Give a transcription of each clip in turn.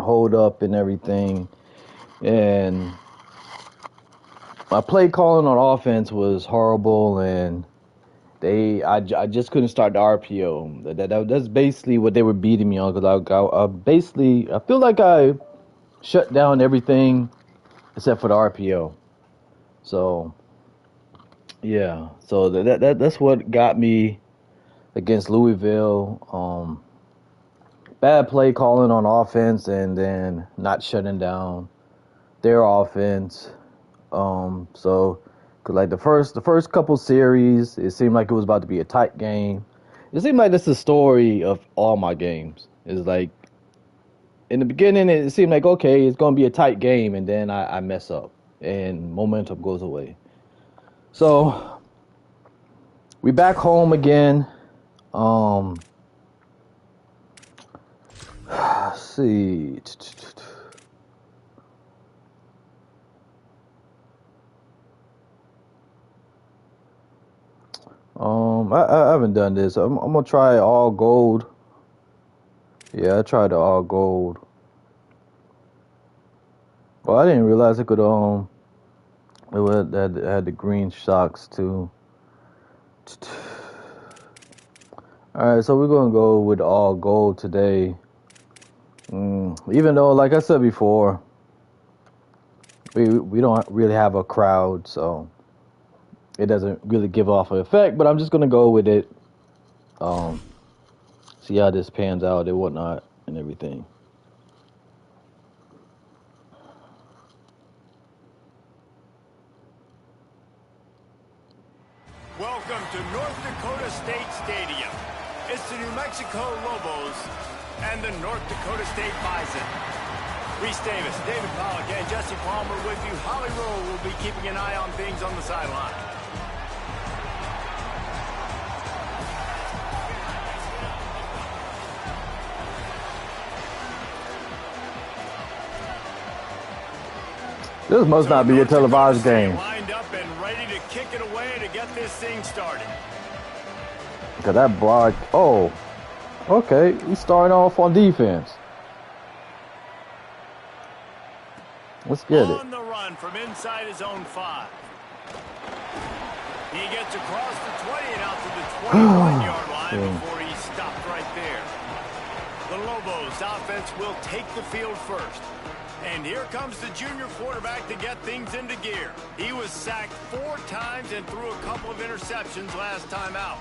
hold up and everything, and my play calling on offense was horrible, and I just couldn't start the RPO. That's basically what they were beating me on, because I feel like I shut down everything except for the RPO. So yeah, so that's what got me against Louisville. Bad play calling on offense, and then not shutting down their offense. So, cause like the first couple series, it seemed like it was about to be a tight game. It seemed like that's the story of all my games. It's like in the beginning, it seemed like, okay, it's gonna be a tight game, and then I mess up, and momentum goes away. So we back home again. Let's see. I haven't done this. I'm gonna try all gold. Yeah, I tried the all gold. Well, I didn't realize it could had the green shocks too. All right, so we're gonna go with all gold today. Even though, like I said before, we don't really have a crowd, so it doesn't really give off an effect. But I'm just gonna go with it. See how this pans out and whatnot and everything. Welcome to North Dakota State Stadium. It's the New Mexico Lobos and the North Dakota State Bison. Reese Davis, David Pollock, and Jesse Palmer with you. Holly Rowe will be keeping an eye on things on the sideline. This must not be a televised game. Lined up and ready to kick it away to get this thing started. Cause that block. Oh, okay. He's starting off on defense. Let's get it. On the run from inside his own 5. He gets across the 20 and out to the 21-yard line before he's stopped right there. The Lobos offense will take the field first. And here comes the junior quarterback to get things into gear. He was sacked 4 times and threw a couple of interceptions last time out.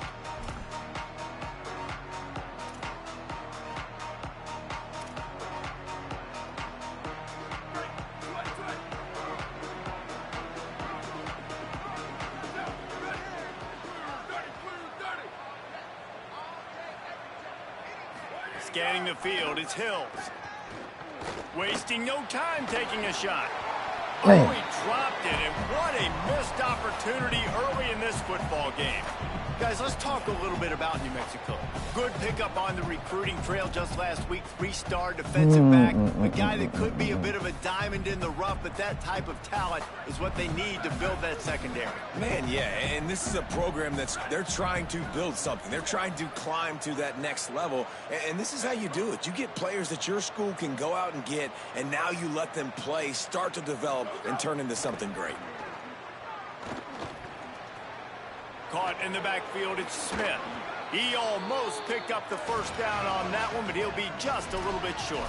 Scanning the field, it's Hills. Wasting no time taking a shot. Oh, he dropped it, and what a missed opportunity early in this football game. Guys, let's talk a little bit about New Mexico. Good pickup on the recruiting trail just last week. 3-star defensive back. A guy that could be a bit of a diamond in the rough, but that type of talent is what they need to build that secondary. Man, yeah, and this is a program they're trying to build something. They're trying to climb to that next level, and this is how you do it. You get players that your school can go out and get, and now you let them play, start to develop, and turn into something great. Caught in the backfield, it's Smith. He almost picked up the first down on that one, but he'll be just a little bit short.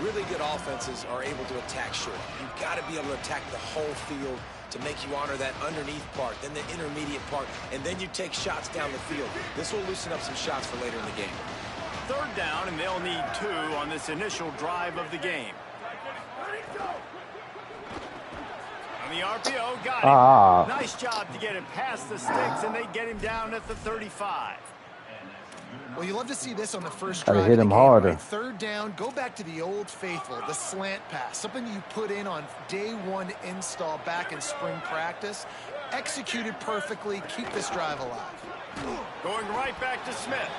Really good offenses are able to attack short. You've got to be able to attack the whole field to make you honor that underneath part, then the intermediate part, and then you take shots down the field. This will loosen up some shots for later in the game. 3rd down, and they'll need 2 on this initial drive of the game. On the RPO, got him. Nice job to get him past the sticks, and they get him down at the 35. Well, you love to see this on the first drive. Hit him harder. Right? 3rd down, go back to the old faithful, the slant pass, something you put in on day 1 install back in spring practice. Executed perfectly, keep this drive alive. Going right back to Smith.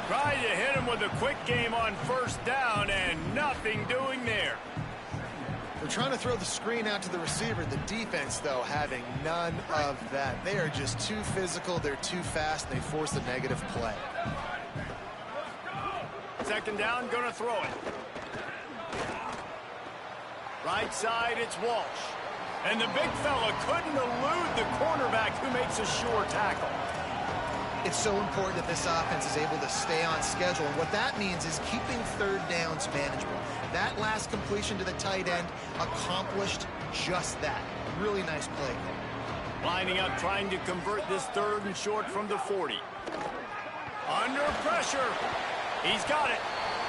Tried to hit him with a quick game on 1st down, and nothing doing there. We're trying to throw the screen out to the receiver. The defense, though, having none of that. They are just too physical. They're too fast. They force a negative play. 2nd down, gonna throw it. Right side, it's Walsh. And the big fella couldn't elude the cornerback who makes a sure tackle. It's so important that this offense is able to stay on schedule. And what that means is keeping third downs manageable. That last completion to the tight end accomplished just that. Really nice play. Lining up, trying to convert this 3rd and short from the 40. Under pressure. He's got it.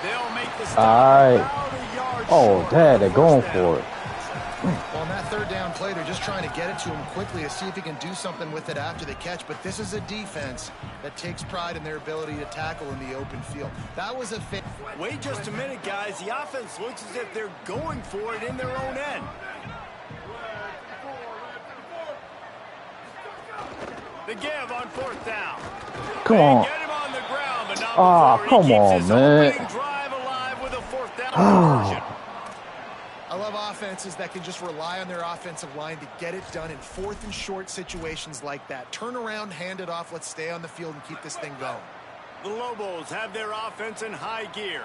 They'll make the stop about a yard short. Dad, they're going for it. Well, on that 3rd down play, they're just trying to get it to him quickly to see if he can do something with it after the catch. But this is a defense that takes pride in their ability to tackle in the open field. That was a fit. Wait just a minute, guys. The offense looks as if they're going for it in their own end. The give on 4th down. Come on. Get him on the ground, but not before come he keeps on, his man. opening drive alive with a 4th down conversion. I love offenses that can just rely on their offensive line to get it done in 4th and short situations like that. Turn around, hand it off, let's stay on the field and keep this thing going. The Lobos have their offense in high gear.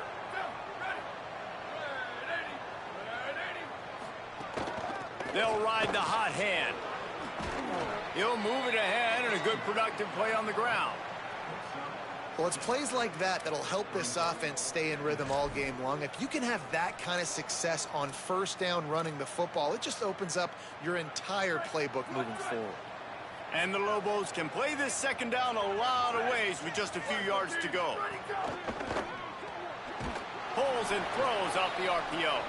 They'll ride the hot hand. He'll move it ahead and a good productive play on the ground. Well, it's plays like that that'll help this offense stay in rhythm all game long. If you can have that kind of success on 1st down running the football, it just opens up your entire playbook moving forward. And the Lobos can play this 2nd down a lot of ways with just a few yards to go. Pulls and throws off the RPO.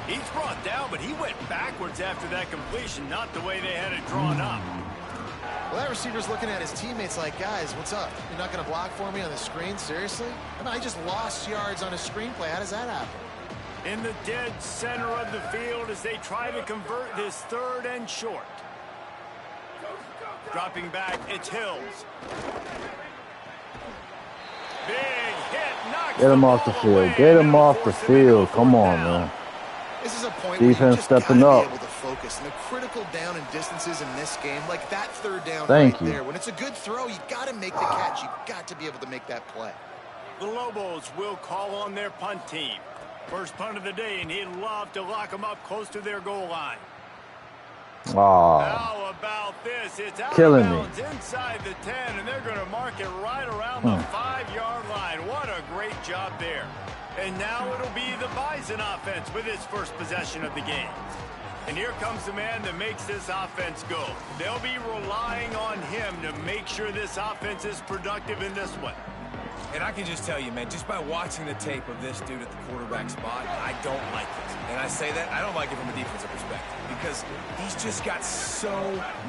He's brought down, but he went backwards after that completion, not the way they had it drawn up. Well, that receiver's looking at his teammates like, guys, what's up? You're not going to block for me on the screen? Seriously? I mean, I just lost yards on a screenplay. How does that happen? In the dead center of the field as they try to convert this 3rd and short. Dropping back, it's Hills. Big hit, knocks Get him off the field. Get him off the field. Come on, man. This is a point Defense where you just stepping gotta up. be able to focus. And the critical down and distances in this game, like that 3rd down Thank you. there. When it's a good throw, you got to make the catch. You got to be able to make that play. The Lobos will call on their punt team. First punt of the day, and he'd love to lock them up close to their goal line. How about this? It's out Killing of me. bounds inside the 10, and they're going to mark it right around the 5-yard line. What a great job there. And now it'll be the Bison offense with its first possession of the game. And here comes the man that makes this offense go. They'll be relying on him to make sure this offense is productive in this one. And I can just tell you, man, just by watching the tape of this dude at the quarterback spot, I don't like it. And I say that, I don't like it from a defensive perspective because he's just got so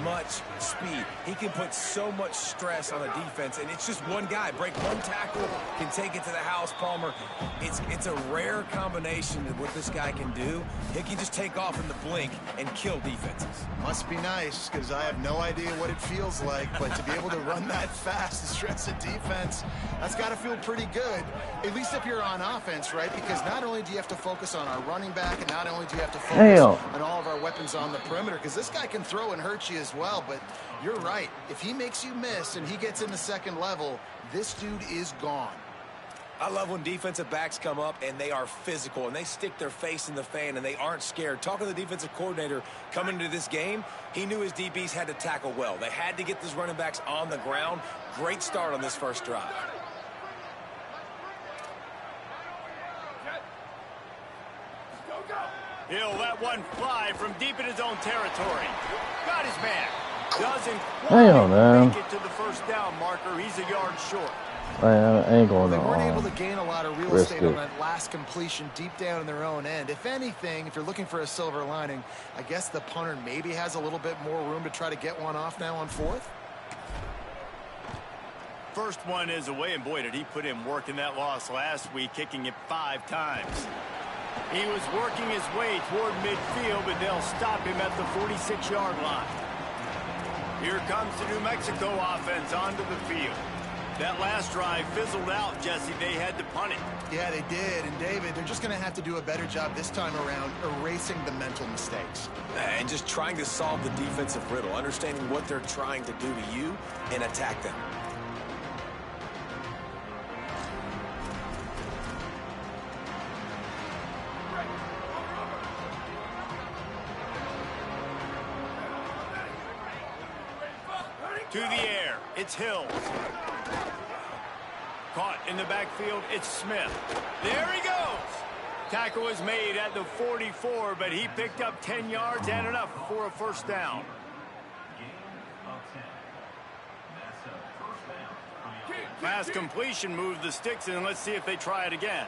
much speed. He can put so much stress on a defense, and it's just one guy. Break one tackle, can take it to the house, Palmer. It's a rare combination of what this guy can do. He can just take off in the blink and kill defenses. Must be nice, because I have no idea what it feels like, but to be able to run that fast and stress a defense, that's got to feel pretty good, at least if you're on offense, right? Because not only do you have to focus on our running back, and not only do you have to focus on all of our weapons on the perimeter, because this guy can throw and hurt you as well, but you're right. If he makes you miss and he gets in the 2nd level, this dude is gone. I love when defensive backs come up and they are physical and they stick their face in the fan and they aren't scared. Talking to the defensive coordinator coming into this game, he knew his DBs had to tackle well. They had to get those running backs on the ground. Great start on this first drive. He'll let one fly from deep in his own territory. Got his man. Doesn't quite make it to the 1st down marker. He's a yard short. I ain't going They to weren't able to gain a lot of real risk estate it. on that last completion deep down in their own end. If anything, if you're looking for a silver lining, I guess the punter maybe has a little bit more room to try to get one off now on 4th. First one is away, and boy, did he put in work in that loss last week, kicking it 5 times. He was working his way toward midfield, but they'll stop him at the 46-yard line. Here comes the New Mexico offense onto the field. That last drive fizzled out, Jesse. They had to punt it. Yeah, they did. And, David, they're just going to have to do a better job this time around erasing the mental mistakes. And just trying to solve the defensive riddle, understanding what they're trying to do to you and attack them. To the air, it's Hills. Caught in the backfield, it's Smith. There he goes. Tackle was made at the 44, but he picked up 10 yards and enough for a first down. Pass completion moves the sticks, and let's see if they try it again.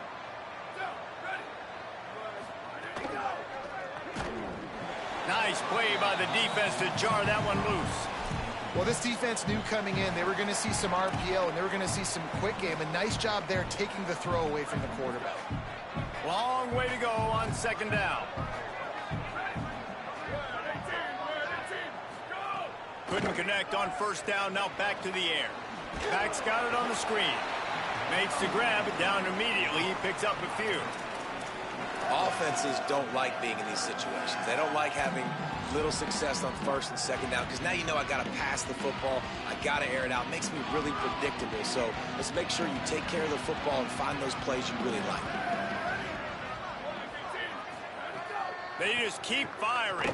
Nice play by the defense to jar that one loose. Well, this defense knew coming in they were going to see some RPO and they were going to see some quick game. A nice job there taking the throw away from the quarterback. Long way to go on second down. Couldn't connect on first down, now back to the air. Back's got it on the screen. Makes the grab, down immediately. He picks up a few. Offenses don't like being in these situations. They don't like having little success on first and second down because now you know I got to pass the football. I got to air it out. It makes me really predictable. So let's make sure you take care of the football and find those plays you really like. They just keep firing.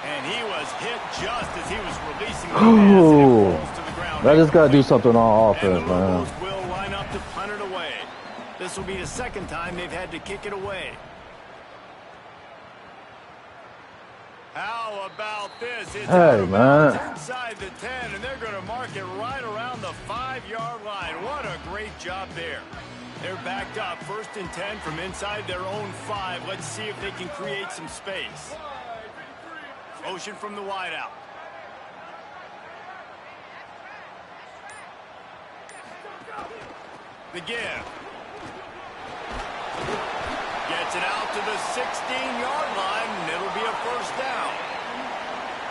And he was hit just as he was releasing the pass to the ground. I just got to do something on offense, man. Will line up to punt it away. This will be the second time they've had to kick it away. How about this? It's inside the 10, and they're going to mark it right around the 5-yard line. What a great job there. They're backed up, 1st and 10 from inside their own 5. Let's see if they can create some space. Motion from the wideout. The give. Gets it out to the 16-yard line, and it'll be a first down.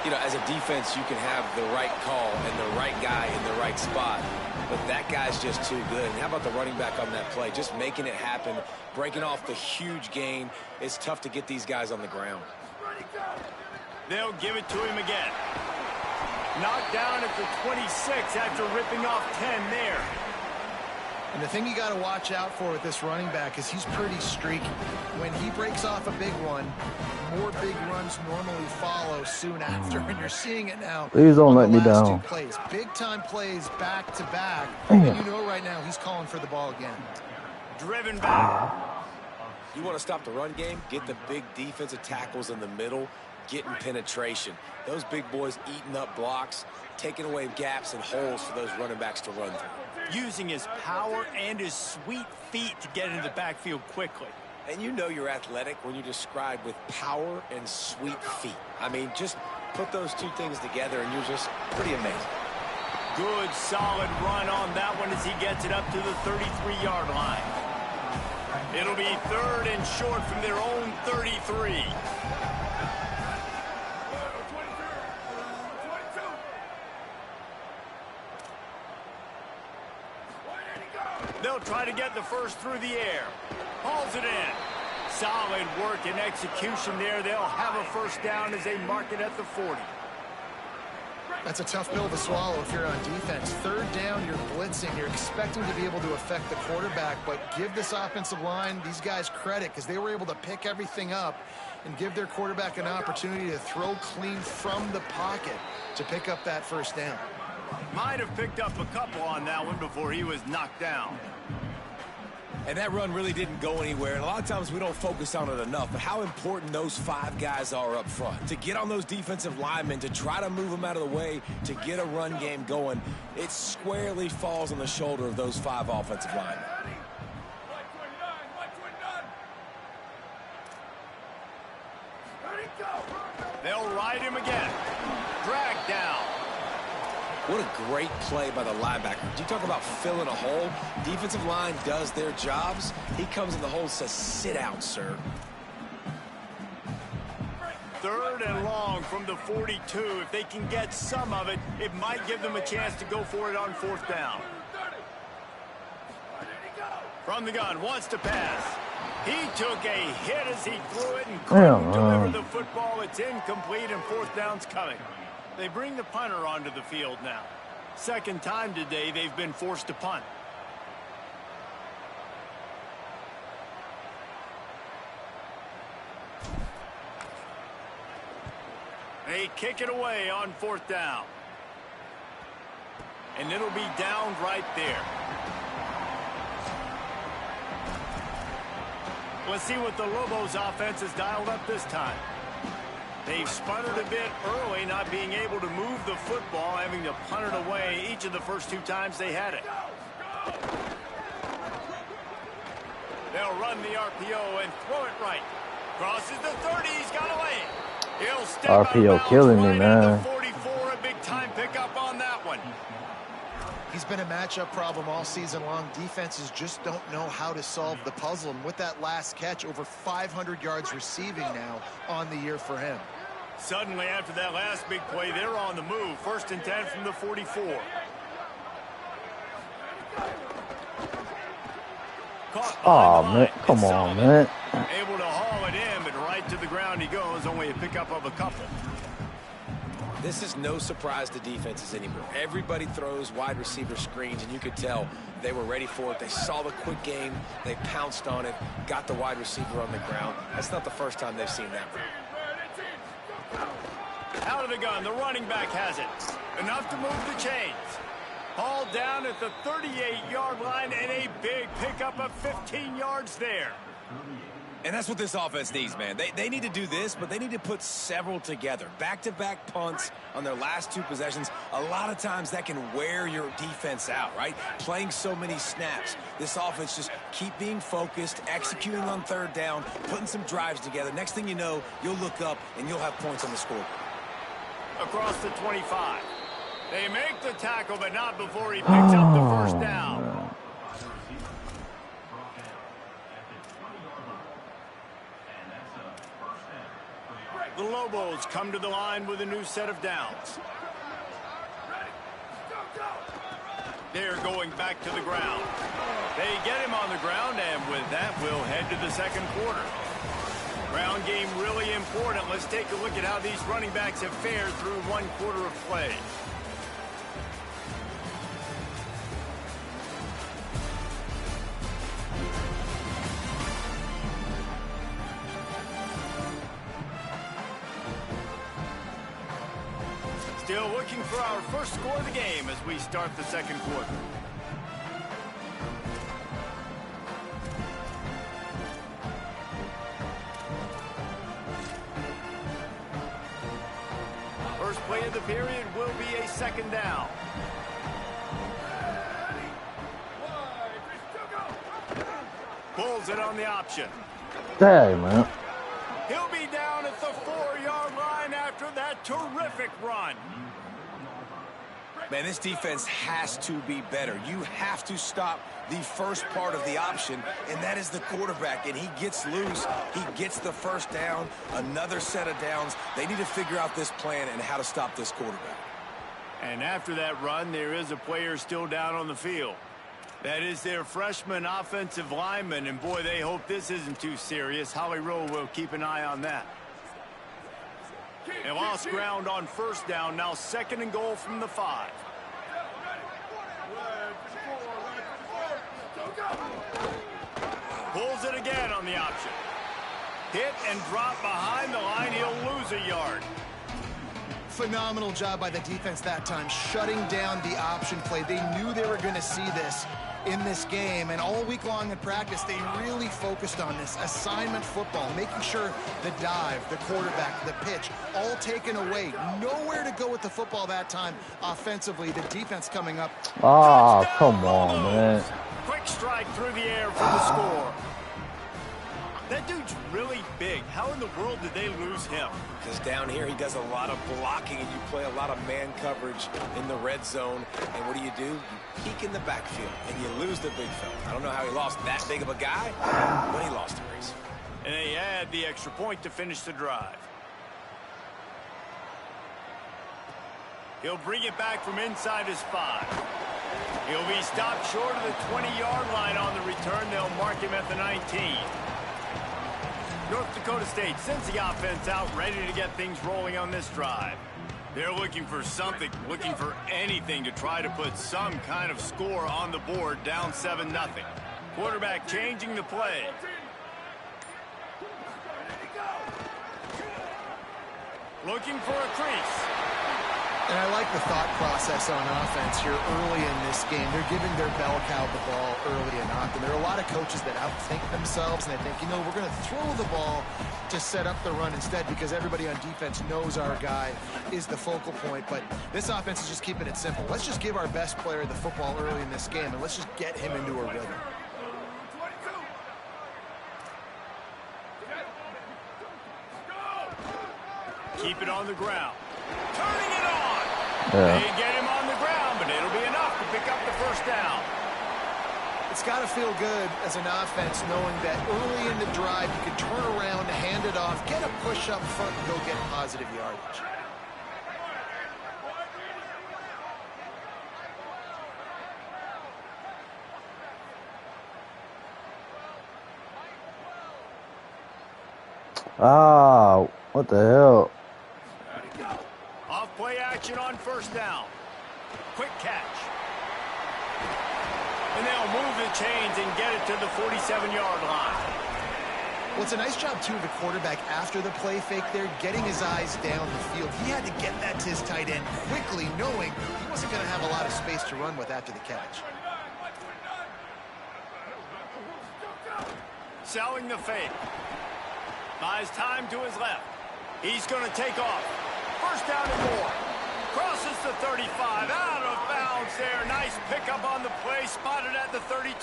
You know, as a defense, you can have the right call and the right guy in the right spot, but that guy's just too good. And how about the running back on that play? Just making it happen, breaking off the huge gain. It's tough to get these guys on the ground. They'll give it to him again. Knocked down at the 26 after ripping off 10 there. And the thing you got to watch out for with this running back is he's pretty streaky. When he breaks off a big one, more big runs normally follow soon after, and you're seeing it now. Please don't let me down. Plays. Big-time plays back-to-back, and you know right now he's calling for the ball again. Driven back. You want to stop the run game? Get the big defensive tackles in the middle, getting penetration. Those big boys eating up blocks, taking away gaps and holes for those running backs to run through. Using his power and his sweet feet to get into the backfield quickly. And you know you're athletic when you're described with power and sweet feet. I mean, just put those two things together and you're just pretty amazing. Good, solid run on that one as he gets it up to the 33-yard line. It'll be 3rd and short from their own 33. They'll try to get the first through the air. Hauls it in. Solid work and execution there. They'll have a first down as they mark it at the 40. That's a tough pill to swallow if you're on defense. 3rd down, you're blitzing. You're expecting to be able to affect the quarterback, but give this offensive line, these guys, credit because they were able to pick everything up and give their quarterback an opportunity to throw clean from the pocket to pick up that first down. Might have picked up a couple on that one before he was knocked down. And that run really didn't go anywhere. And a lot of times we don't focus on it enough. But how important those 5 guys are up front. To get on those defensive linemen, to try to move them out of the way, to get a run game going, it squarely falls on the shoulder of those 5 offensive linemen. They'll ride him again. Drag down. What a great play by the linebacker. You talk about filling a hole. Defensive line does their jobs. He comes in the hole and says, sit out, sir. 3rd and long from the 42. If they can get some of it, it might give them a chance to go for it on 4th down. From the gun, wants to pass. He took a hit as he threw it and couldn't deliver the football. It's incomplete and 4th down's coming. They bring the punter onto the field now. 2nd time today they've been forced to punt. They kick it away on 4th down. And it'll be down right there. Let's see what the Lobos offense has dialed up this time. They've sputtered a bit early, not being able to move the football, having to punt it away each of the first 2 times they had it. They'll run the RPO and throw it right. Crosses the 30, he's got away. He'll step RPO killing me, man. 44, a big time pickup on that one. He's been a matchup problem all season long. Defenses just don't know how to solve the puzzle. And with that last catch, over 500 yards receiving now on the year for him. Suddenly, after that last big play, they're on the move. 1st and 10 from the 44. Oh, man. Come on, man. Able to haul it in, but right to the ground he goes. Only a pickup of a couple. This is no surprise to defenses anymore. Everybody throws wide receiver screens, and you could tell they were ready for it. They saw the quick game. They pounced on it, got the wide receiver on the ground. That's not the first time they've seen that route. Out of the gun, the running back has it. Enough to move the chains. Hauled down at the 38-yard line, and a big pickup of 15 yards there. And that's what this offense needs, man. They need to do this, but they need to put several together. Back-to-back punts on their last 2 possessions. A lot of times that can wear your defense out, right? Playing so many snaps. This offense just keep being focused, executing on 3rd down, putting some drives together. Next thing you know, you'll look up and you'll have points on the scoreboard. Across the 25. They make the tackle, but not before he picks up the 1st down. The Lobos come to the line with a new set of downs. They're going back to the ground. They get him on the ground, and with that, we'll head to the 2nd quarter. Ground game really important. Let's take a look at how these running backs have fared through 1 quarter of play. Still looking for our first score of the game as we start the 2nd quarter. First play of the period will be a 2nd down. Pulls it on the option. Dang, man. He'll be down at the 4-yard line after that terrific run. Man, this defense has to be better. You have to stop the first part of the option, and that is the quarterback. And he gets loose. He gets the 1st down, another set of downs. They need to figure out this plan and how to stop this quarterback. And after that run, there is a player still down on the field. That is their freshman offensive lineman, and boy, they hope this isn't too serious. Holly Rowe will keep an eye on that. They lost ground on 1st down, now 2nd and goal from the 5. Pulls it again on the option. Hit and drop behind the line, he'll lose a yard. Phenomenal job by the defense that time, shutting down the option play. They knew they were going to see this in this game, and all week long in practice, they really focused on this assignment football, making sure the dive, the quarterback, the pitch, all taken away. Nowhere to go with the football that time offensively. The defense coming up. Oh, come on, man. Quick strike through the air for the score. That dude's really big. How in the world did they lose him? Because down here, he does a lot of blocking, and you play a lot of man coverage in the red zone. And what do? You peek in the backfield, and you lose the big fella. I don't know how he lost that big of a guy, but he lost a race. And they add the extra point to finish the drive. He'll bring it back from inside his 5. He'll be stopped short of the 20-yard line on the return. They'll mark him at the 19. North Dakota State sends the offense out, ready to get things rolling on this drive. They're looking for something, looking for anything to try to put some kind of score on the board, down 7-0. Quarterback changing the play. Looking for a crease. And I like the thought process on offense here early in this game. They're giving their bell cow the ball early and often. There are a lot of coaches that outthink themselves, and they think, you know, we're going to throw the ball to set up the run instead because everybody on defense knows our guy is the focal point. But this offense is just keeping it simple. Let's just give our best player the football early in this game, and let's just get him into a rhythm. Keep it on the ground. Turning it on. Yeah. They get him on the ground, but it'll be enough to pick up the first down. It's got to feel good as an offense knowing that early in the drive you can turn around, hand it off, get a push up front, and go get positive yardage. Ah, what the hell? Off play action on first down. Quick catch. And they'll move the chains and get it to the 47-yard line. Well, it's a nice job, too, of the quarterback after the play fake there, getting his eyes down the field. He had to get that to his tight end quickly, knowing he wasn't going to have a lot of space to run with after the catch. Selling the fake. Buys time to his left. He's going to take off. First down and more. Crosses the 35. Out of bounds there. Nice pickup on the play. Spotted at the 32.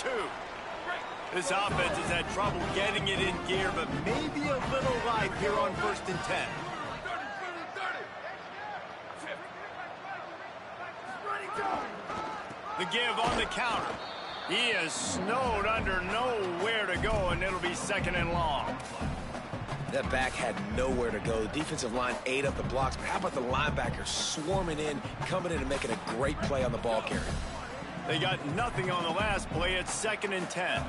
This offense has had trouble getting it in gear, but maybe a little life here on 1st and 10. The give on the counter. He is snowed under, nowhere to go, and it'll be 2nd and long. That back had nowhere to go. The defensive line ate up the blocks, but how about the linebackers swarming in, coming in and making a great play on the ball carrier? They got nothing on the last play. It's 2nd and 10.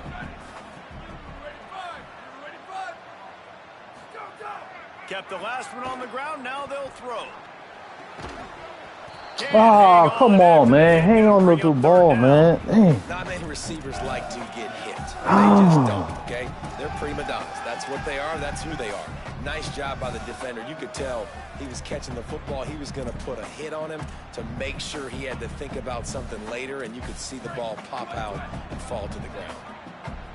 Kept the last one on the ground. Now they'll throw. Oh, come on, man. Hang on to the ball, man. Dang. Not many receivers like to get hit. They just don't, okay? They're prima donnas. That's what they are. That's who they are. Nice job by the defender. You could tell he was catching the football. He was going to put a hit on him to make sure he had to think about something later, and you could see the ball pop out and fall to the ground.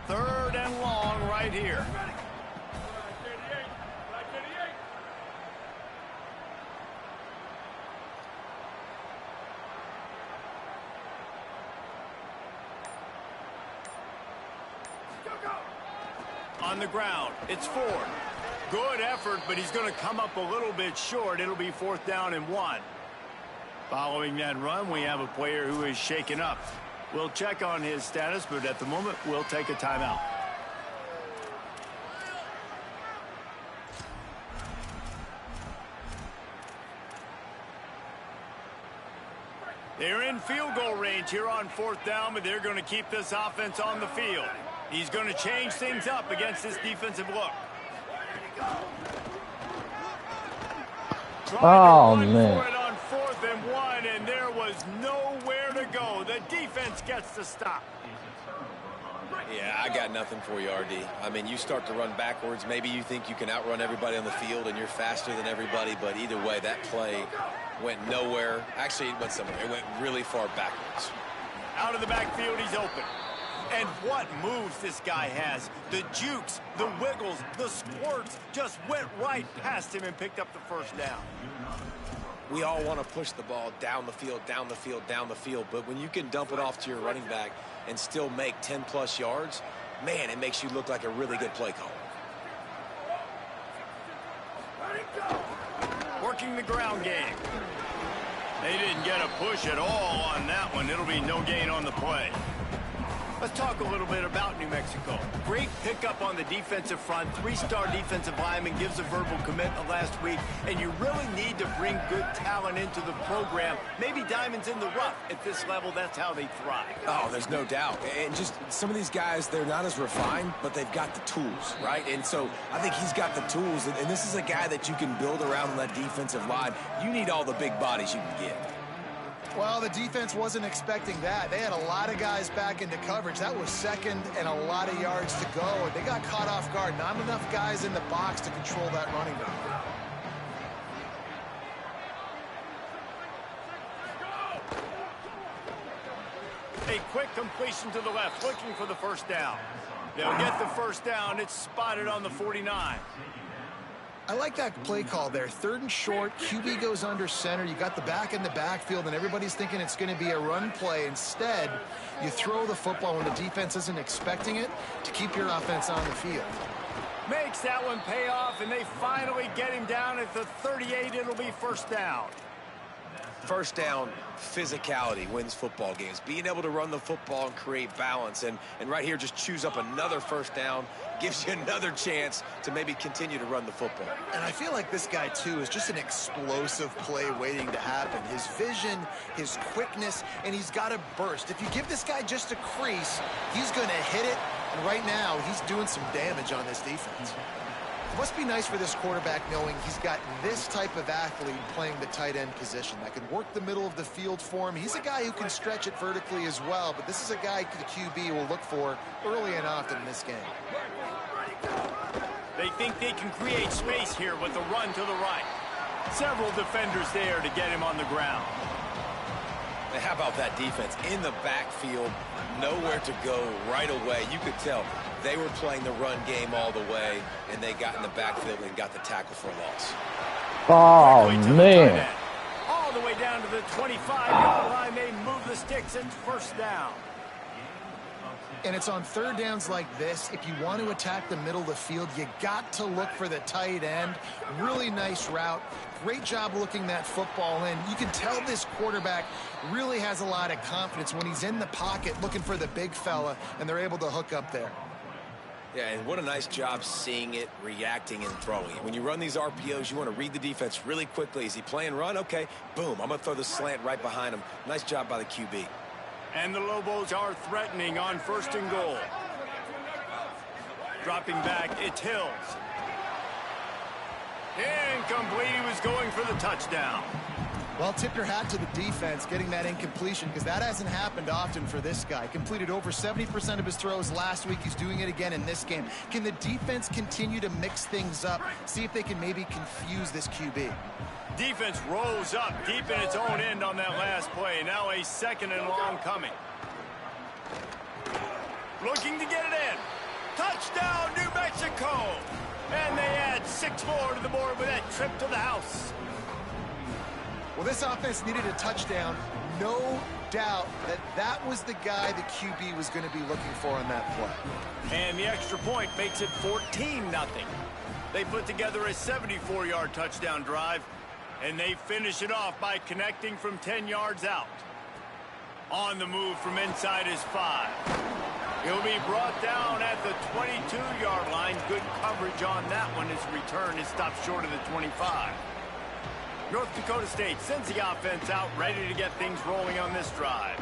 3rd and long right here. On the ground, it's Ford. Good effort, but he's going to come up a little bit short. It'll be 4th down and 1. Following that run, we have a player who is shaken up. We'll check on his status, but at the moment, we'll take a timeout. They're in field goal range here on 4th down, but they're going to keep this offense on the field. He's going to change things up against this defensive look. Oh, man. For it on 4th and 1, and there was nowhere to go. The defense gets the stop. Yeah, I got nothing for you, RD. I mean, you start to run backwards. Maybe you think you can outrun everybody on the field and you're faster than everybody, but either way, that play went nowhere. Actually, it went somewhere. It went really far backwards. Out of the backfield, he's open. And what moves this guy has. The jukes, the wiggles, the squirts just went right past him and picked up the first down. We all want to push the ball down the field, down the field, down the field, but when you can dump it off to your running back and still make 10-plus yards, man, it makes you look like a really good play caller. Working the ground game. They didn't get a push at all on that one. It'll be no gain on the play. Let's talk a little bit about New Mexico. Great pickup on the defensive front. 3-star defensive lineman gives a verbal commitment last week, and you really need to bring good talent into the program. Maybe diamonds in the rough. At this level, that's how they thrive. Oh, there's no doubt. And just some of these guys, they're not as refined, but they've got the tools, right? And so I think he's got the tools, and this is a guy that you can build around on that defensive line. You need all the big bodies you can get. Well, the defense wasn't expecting that. They had a lot of guys back into coverage. That was 2nd and a lot of yards to go. And they got caught off guard. Not enough guys in the box to control that running back. a quick completion to the left, looking for the first down. They'll get the first down. It's spotted on the 49. I like that play call there. 3rd and short, QB goes under center. You got the back in the backfield, and everybody's thinking it's going to be a run play. Instead, you throw the football when the defense isn't expecting it to keep your offense on the field. Makes that one pay off, and they finally get him down at the 38. It'll be first down. First down, physicality wins football games. Being able to run the football and create balance. And right here, just choose up another first down. Gives you another chance to maybe continue to run the football. And I feel like this guy, too, is just an explosive play waiting to happen. His vision, his quickness, and he's got a burst. If you give this guy just a crease, he's going to hit it. And right now, he's doing some damage on this defense. It must be nice for this quarterback knowing he's got this type of athlete playing the tight end position that can work the middle of the field for him. He's a guy who can stretch it vertically as well, but this is a guy the QB will look for early and often in this game. They think they can create space here with the run to the right. Several defenders there to get him on the ground. And how about that defense in the backfield, nowhere to go right away. You could tell they were playing the run game all the way, and they got in the backfield and got the tackle for a loss. Oh, man. All the way down to the 25-yard line. They move the sticks. It's first down. And it's on 3rd downs like this. If you want to attack the middle of the field, you got to look for the tight end. Really nice route. Great job looking that football in. You can tell this quarterback really has a lot of confidence when he's in the pocket looking for the big fella, and they're able to hook up there. Yeah, and what a nice job seeing it, reacting, and throwing it. When you run these RPOs, you want to read the defense really quickly. Is he playing run? Okay, boom, I'm going to throw the slant right behind him. Nice job by the QB. And the Lobos are threatening on 1st and goal. Dropping back, it's Hills. Incomplete, he was going for the touchdown. Well, tip your hat to the defense getting that incompletion, because that hasn't happened often for this guy. Completed over 70% of his throws last week. He's doing it again in this game. Can the defense continue to mix things up? See if they can maybe confuse this QB. Defense rolls up deep in its own end on that last play. Now a 2nd and long coming. Looking to get it in. Touchdown, New Mexico. And they add 6 more to the board with that trip to the house. Well, this offense needed a touchdown. No doubt that that was the guy the QB was going to be looking for on that play. And the extra point makes it 14-0. They put together a 74-yard touchdown drive, and they finish it off by connecting from 10 yards out. On the move from inside his 5. He'll be brought down at the 22-yard line. Good coverage on that one. His return is stopped short of the 25. North Dakota State sends the offense out, ready to get things rolling on this drive.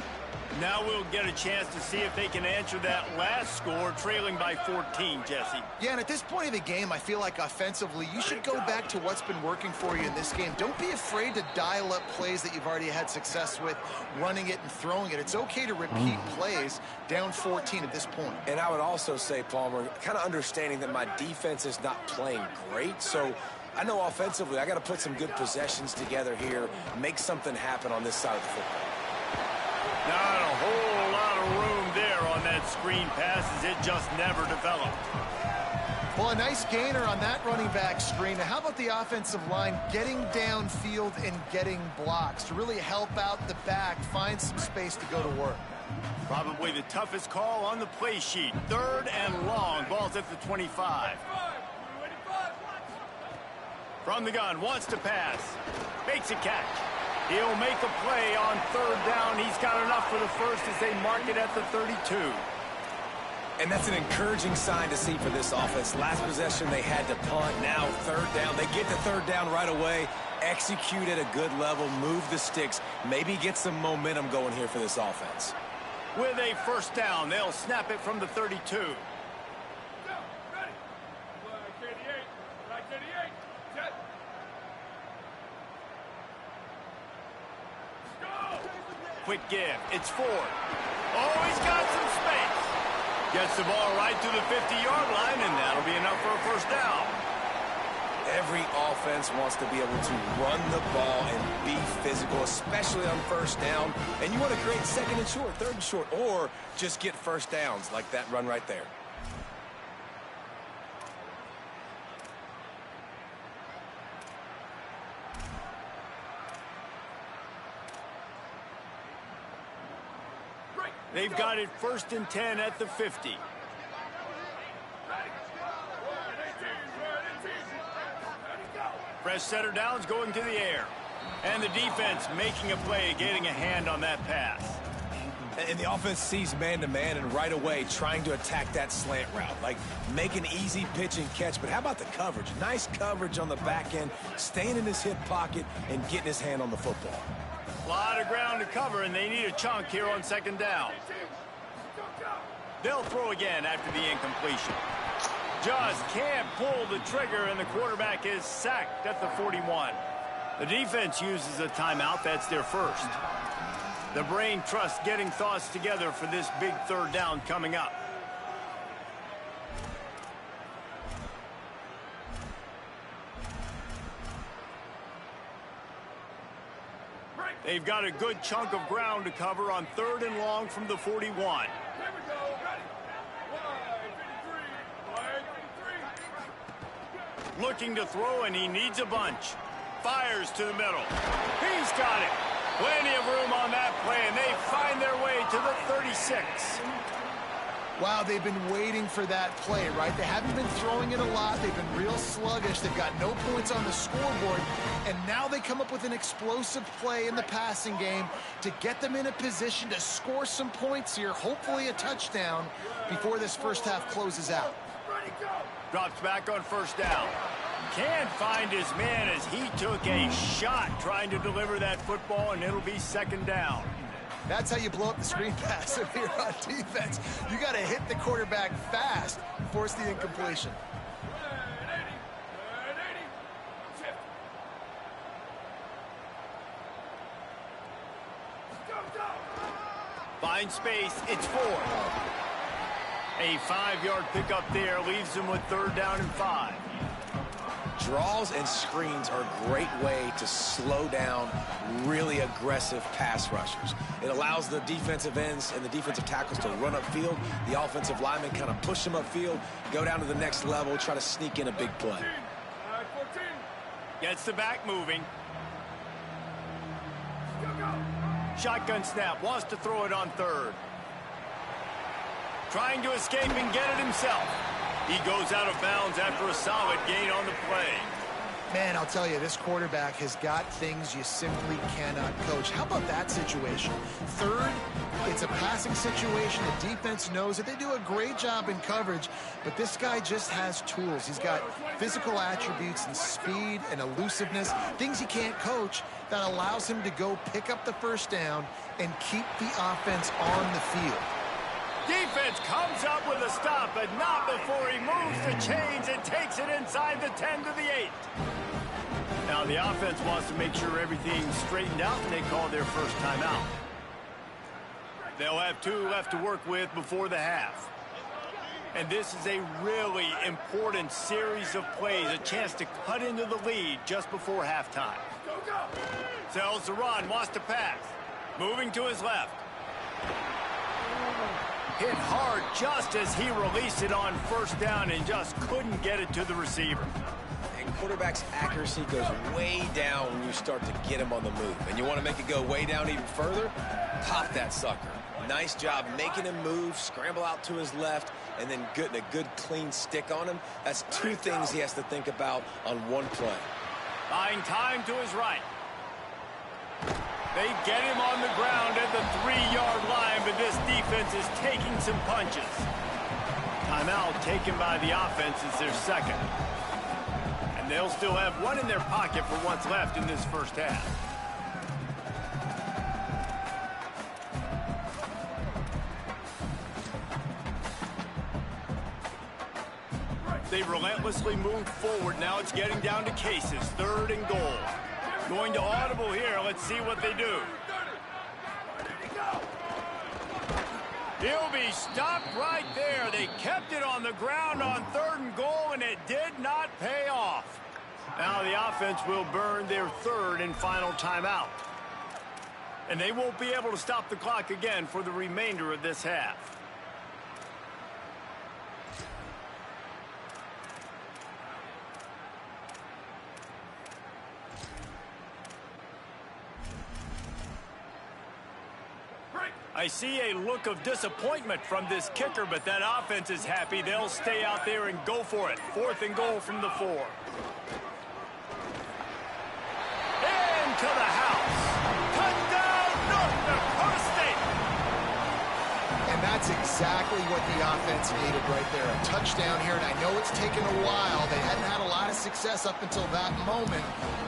Now we'll get a chance to see if they can answer that last score, trailing by 14, Jesse. Yeah, and at this point of the game, I feel like offensively, you should go back to what's been working for you in this game. Don't be afraid to dial up plays that you've already had success with, running it and throwing it. It's okay to repeat plays down 14 at this point. And I would also say, Palmer, kind of understanding that my defense is not playing great, so I know offensively I got to put some good possessions together here, make something happen on this side of the football. Not a whole lot of room there on that screen pass, as it just never developed. Well, a nice gainer on that running back screen. Now, how about the offensive line getting downfield and getting blocks to really help out the back, find some space to go to work? Probably the toughest call on the play sheet. 3rd and long. Ball's at the 25. From the gun, wants to pass. Makes a catch. He'll make a play on 3rd down. He's got enough for the first as they mark it at the 32. And that's an encouraging sign to see for this offense. Last possession, they had to punt. Now 3rd down. They get the 3rd down right away. Execute at a good level. Move the sticks. Maybe get some momentum going here for this offense. With a 1st down, they'll snap it from the 32. Quick give. It's Ford. Oh, he's got some space. Gets the ball right to the 50-yard line, and that'll be enough for a 1st down. Every offense wants to be able to run the ball and be physical, especially on first down. And you want to create second and short, third and short, or just get first downs like that run right there. They've got it 1st and 10 at the 50. Fresh setter downs going to the air. And the defense making a play, getting a hand on that pass. And the offense sees man-to-man and right away trying to attack that slant route. Like, make an easy pitch and catch. But how about the coverage? Nice coverage on the back end, staying in his hip pocket and getting his hand on the football. A lot of ground to cover, and they need a chunk here on 2nd down. They'll throw again after the incompletion. Just can't pull the trigger, and the quarterback is sacked at the 41. The defense uses a timeout. That's their first. The brain trust getting thoughts together for this big 3rd down coming up. They've got a good chunk of ground to cover on 3rd and long from the 41. Looking to throw, and he needs a bunch. Fires to the middle. He's got it. Plenty of room on that play, and they find their way to the 36. Wow, they've been waiting for that play, right? They haven't been throwing it a lot. They've been real sluggish. They've got no points on the scoreboard. And now they come up with an explosive play in the passing game to get them in a position to score some points here, hopefully a touchdown, before this first half closes out. Drops back on 1st down. Can't find his man as he took a shot trying to deliver that football, and it'll be 2nd down. That's how you blow up the screen pass if you're on defense. You got to hit the quarterback fast, force the incompletion. Find space, it's 4. A 5-yard pickup there leaves them with 3rd down and 5. Draws and screens are a great way to slow down really aggressive pass rushers. It allows the defensive ends and the defensive tackles to run upfield. The offensive linemen kind of push them upfield, go down to the next level, try to sneak in a big play. Gets the back moving. Shotgun snap, wants to throw it on 3rd. Trying to escape and get it himself. He goes out of bounds after a solid gain on the play. Man, I'll tell you, this quarterback has got things you simply cannot coach. How about that situation? 3rd, it's a passing situation. The defense knows it. They do a great job in coverage, but this guy just has tools. He's got physical attributes and speed and elusiveness, things he can't coach, that allows him to go pick up the 1st down and keep the offense on the field. Defense comes up with a stop, but not before he moves the chains and takes it inside the 10 to the 8. Now the offense wants to make sure everything's straightened out, and they call their first timeout. They'll have 2 left to work with before the half. And this is a really important series of plays, a chance to cut into the lead just before halftime. Sells the run, wants to pass. Moving to his left. Hit hard just as he released it on 1st down and just couldn't get it to the receiver. And quarterback's accuracy goes way down when you start to get him on the move. And you want to make it go way down even further? Pop that sucker. Nice job making him move, scramble out to his left, and then getting a good clean stick on him. That's 2 things he has to think about on one play. Buying time to his right. They get him on the ground at the 3-yard line, but this defense is taking some punches. Timeout taken by the offense is their 2nd. And they'll still have 1 in their pocket for what's left in this first half. They relentlessly move forward. Now it's getting down to cases. 3rd and goal. Going to audible here. Let's see what they do. He'll be stopped right there. They kept it on the ground on 3rd and goal, and it did not pay off. Now the offense will burn their third and final timeout. And they won't be able to stop the clock again for the remainder of this half. I see a look of disappointment from this kicker, but that offense is happy. They'll stay out there and go for it. 4th and goal from the 4. Into the house. Touchdown, North Dakota State. And that's exactly what the offense needed right there. A touchdown here, and I know it's taken a while. They hadn't had a lot of success up until that moment.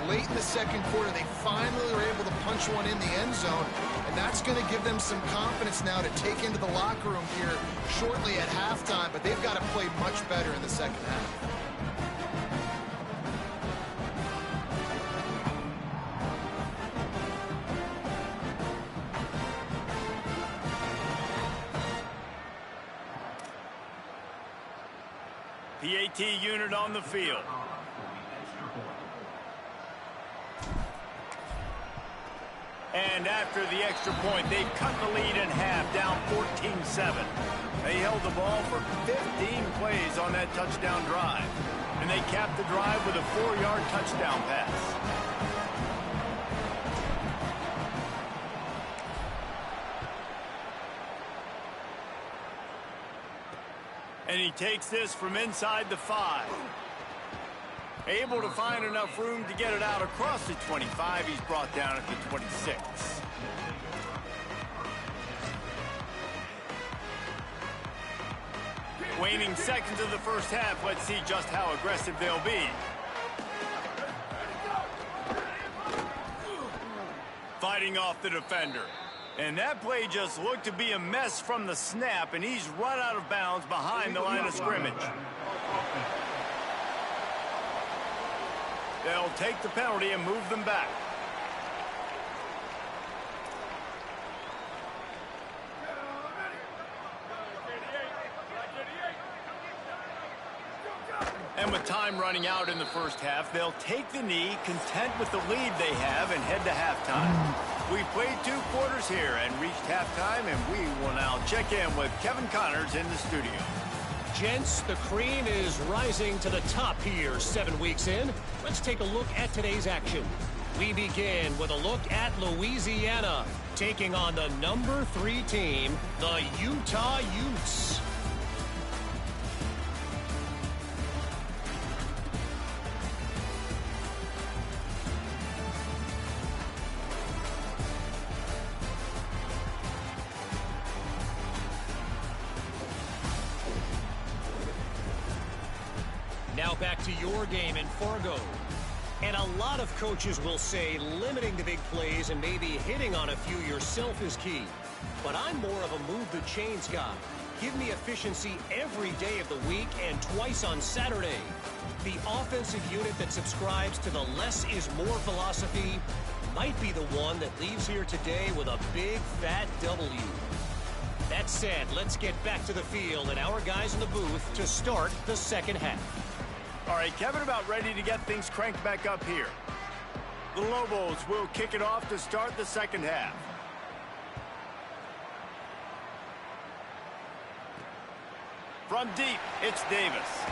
Late in the second quarter, they finally were able to punch one in the end zone, and that's going to give them some confidence now to take into the locker room here shortly at halftime, but they've got to play much better in the second half. PAT unit on the field. And after the extra point, they've cut the lead in half, down 14-7. They held the ball for 15 plays on that touchdown drive. And they capped the drive with a 4-yard touchdown pass. And he takes this from inside the 5. Able to find enough room to get it out across the 25. He's brought down at the 26. Waning seconds of the first half. Let's see just how aggressive they'll be. Fighting off the defender. And that play just looked to be a mess from the snap, and he's run out of bounds behind the line of scrimmage. They'll take the penalty and move them back. And with time running out in the first half, they'll take the knee, content with the lead they have, and head to halftime. We've played 2 quarters here and reached halftime, and we will now check in with Kevin Connors in the studio. Gents, the cream is rising to the top here 7 weeks in. Let's take a look at today's action. We begin with a look at Louisiana, taking on the number 3 team, the Utah Utes. Now back to your game in Fargo. And a lot of coaches will say limiting the big plays and maybe hitting on a few yourself is key. But I'm more of a move the chains guy. Give me efficiency every day of the week and twice on Saturday. The offensive unit that subscribes to the less is more philosophy might be the one that leaves here today with a big fat W. That said, let's get back to the field and our guys in the booth to start the second half. All right, Kevin, about ready to get things cranked back up here. The Lobos will kick it off to start the second half. From deep, it's Davis.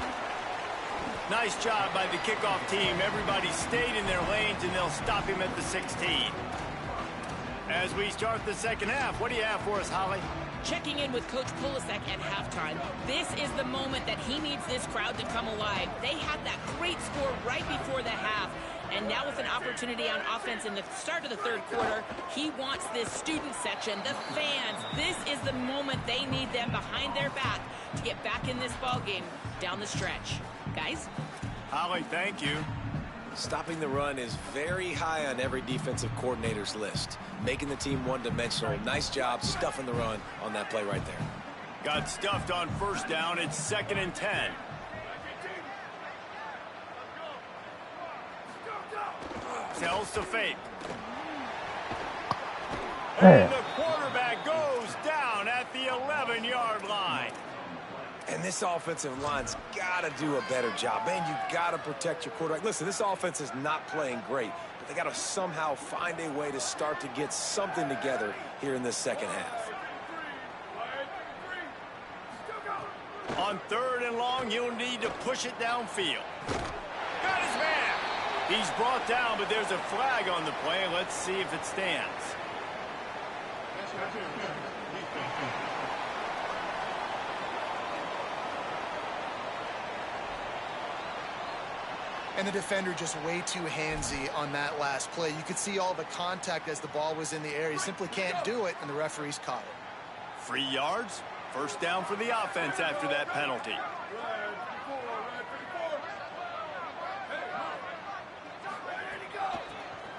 Nice job by the kickoff team. Everybody stayed in their lanes, and they'll stop him at the 16. As we start the second half, what do you have for us, Holly? Checking in with Coach Pulisek at halftime. This is the moment that he needs this crowd to come alive. They had that great score right before the half, and now with an opportunity on offense in the start of the third quarter, he wants this student section, the fans. This is the moment they need them behind their back to get back in this ball game down the stretch. Guys? Holly, thank you. Stopping the run is very high on every defensive coordinator's list. Making the team one-dimensional. Nice job stuffing the run on that play right there. Got stuffed on first down. It's 2nd and 10. Tells to fake. And the quarterback goes down at the 11-yard line. And this offensive line's got to do a better job. Man, you got to protect your quarterback. Listen, this offense is not playing great, but they got to somehow find a way to start to get something together here in this second half. On 3rd and long, he'll need to push it downfield. Got his man. He's brought down, but there's a flag on the play. Let's see if it stands. And the defender just way too handsy on that last play. You could see all the contact as the ball was in the air. He simply can't do it, and the referees caught it. 3 yards. First down for the offense after that penalty.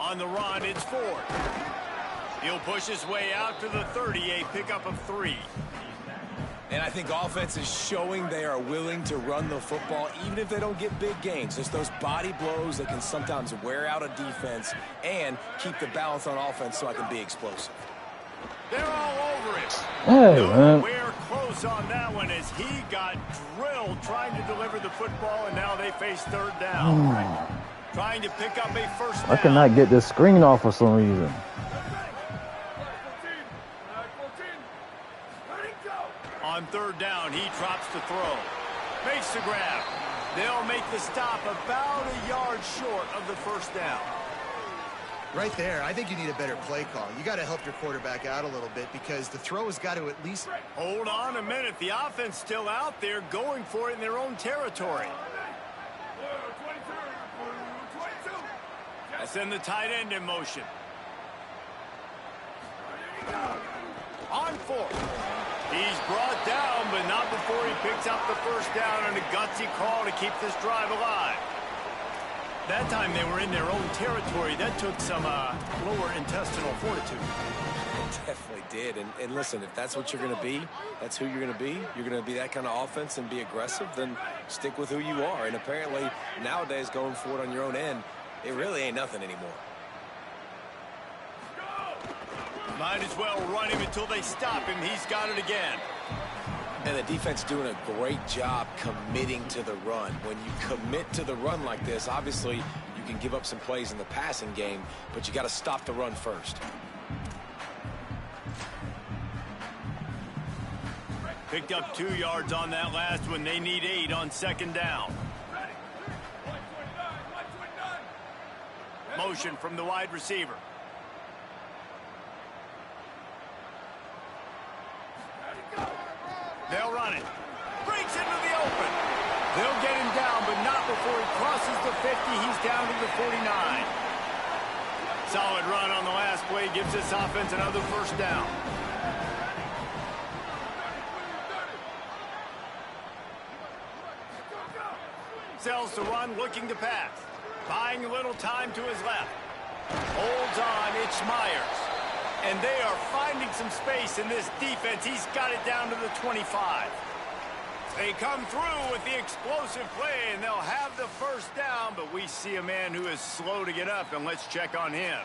On the run, it's Ford. He'll push his way out to the 30, a pickup of 3. And I think offense is showing they are willing to run the football, even if they don't get big gains. It's those body blows that can sometimes wear out a defense and keep the balance on offense so I can be explosive. They're all over it. Hey, man. We're close on that one as he got drilled trying to deliver the football, and now they face 3rd down. Trying to pick up a first down. I cannot get this screen off for some reason. On 3rd down, he drops the throw. Makes the grab. They'll make the stop about a yard short of the first down. Right there, I think you need a better play call. You got to help your quarterback out a little bit because the throw has got to at least... Hold on a minute. The offense still out there going for it in their own territory. I send the tight end in motion. On 4th. He's brought down, but not before he picks up the first down on a gutsy call to keep this drive alive. That time they were in their own territory. That took some lower intestinal fortitude. It definitely did. And listen, if that's what you're going to be, that's who you're going to be. You're going to be that kind of offense and be aggressive, then stick with who you are. And apparently nowadays going for it on your own end, it really ain't nothing anymore. Might as well run him until they stop him. He's got it again. And the defense doing a great job committing to the run. When you commit to the run like this, obviously you can give up some plays in the passing game, but you got to stop the run first. Picked up 2 yards on that last one. They need 8 on 2nd down. Motion from the wide receiver. They'll run it. Breaks into the open. They'll get him down, but not before he crosses the 50. He's down to the 49. Solid run on the last play. Gives this offense another first down. Sells the run, looking to pass. Buying a little time to his left. Holds on, it's Myers. And they are finding some space in this defense. He's got it down to the 25. They come through with the explosive play, and they'll have the first down, but we see a man who is slow to get up, and let's check on him.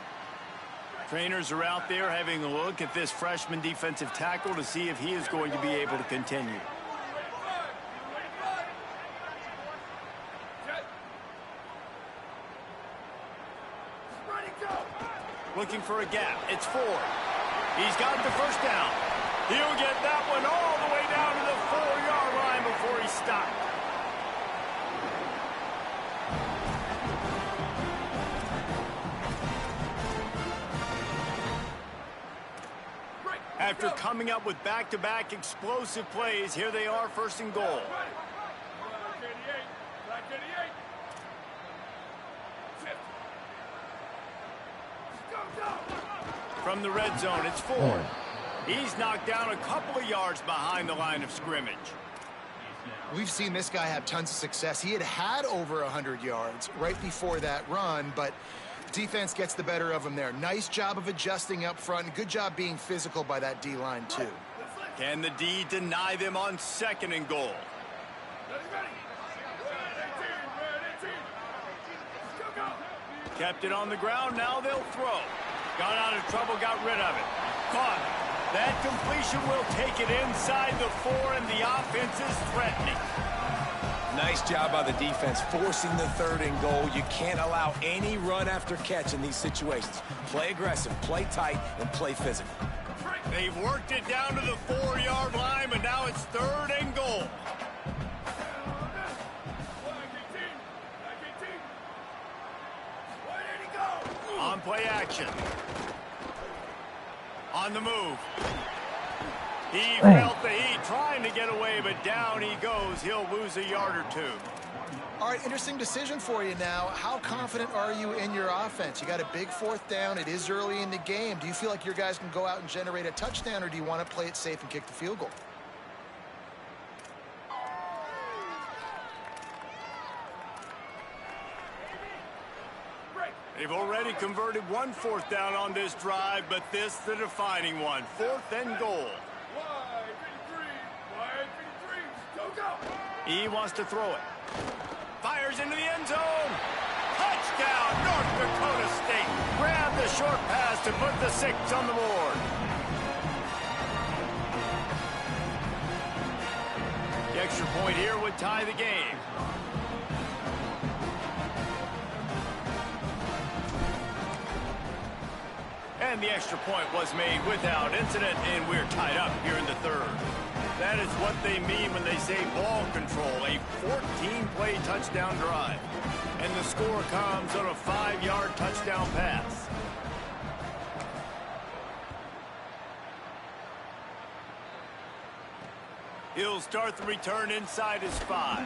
Trainers are out there having a look at this freshman defensive tackle to see if he is going to be able to continue. Looking for a gap. It's Ford. He's got the first down. He'll get that one all the way down to the 4-yard line before he stopped. After coming up with back-to-back explosive plays, here they are, 1st and goal. From the red zone, it's Ford. He's knocked down a couple of yards behind the line of scrimmage. We've seen this guy have tons of success. He had over 100 yards right before that run, but defense gets the better of him there. Nice job of adjusting up front, and good job being physical by that D-line, too. Can the D deny them on 2nd and goal? Kept it on the ground, now they'll throw. Got out of trouble, got rid of it. Caught. That completion will take it inside the 4, and the offense is threatening. Nice job by the defense, forcing the 3rd and goal. You can't allow any run after catch in these situations. Play aggressive, play tight, and play physical. They've worked it down to the 4-yard line, but now it's 3rd and goal. On play action. On the move. He felt the heat trying to get away, but down he goes. He'll lose a yard or 2. All right, interesting decision for you now. How confident are you in your offense? You got a big 4th down. It is early in the game. Do you feel like your guys can go out and generate a touchdown, or do you want to play it safe and kick the field goal? They've already converted 1 4th down on this drive, but this the defining one. 4th and goal. He wants to throw it. Fires into the end zone. Touchdown, North Dakota State. Grab the short pass to put the 6 on the board. The extra point here would tie the game. And the extra point was made without incident, and we're tied up here in the 3rd. That is what they mean when they say ball control, a 14-play touchdown drive. And the score comes on a 5-yard touchdown pass. He'll start the return inside his 5.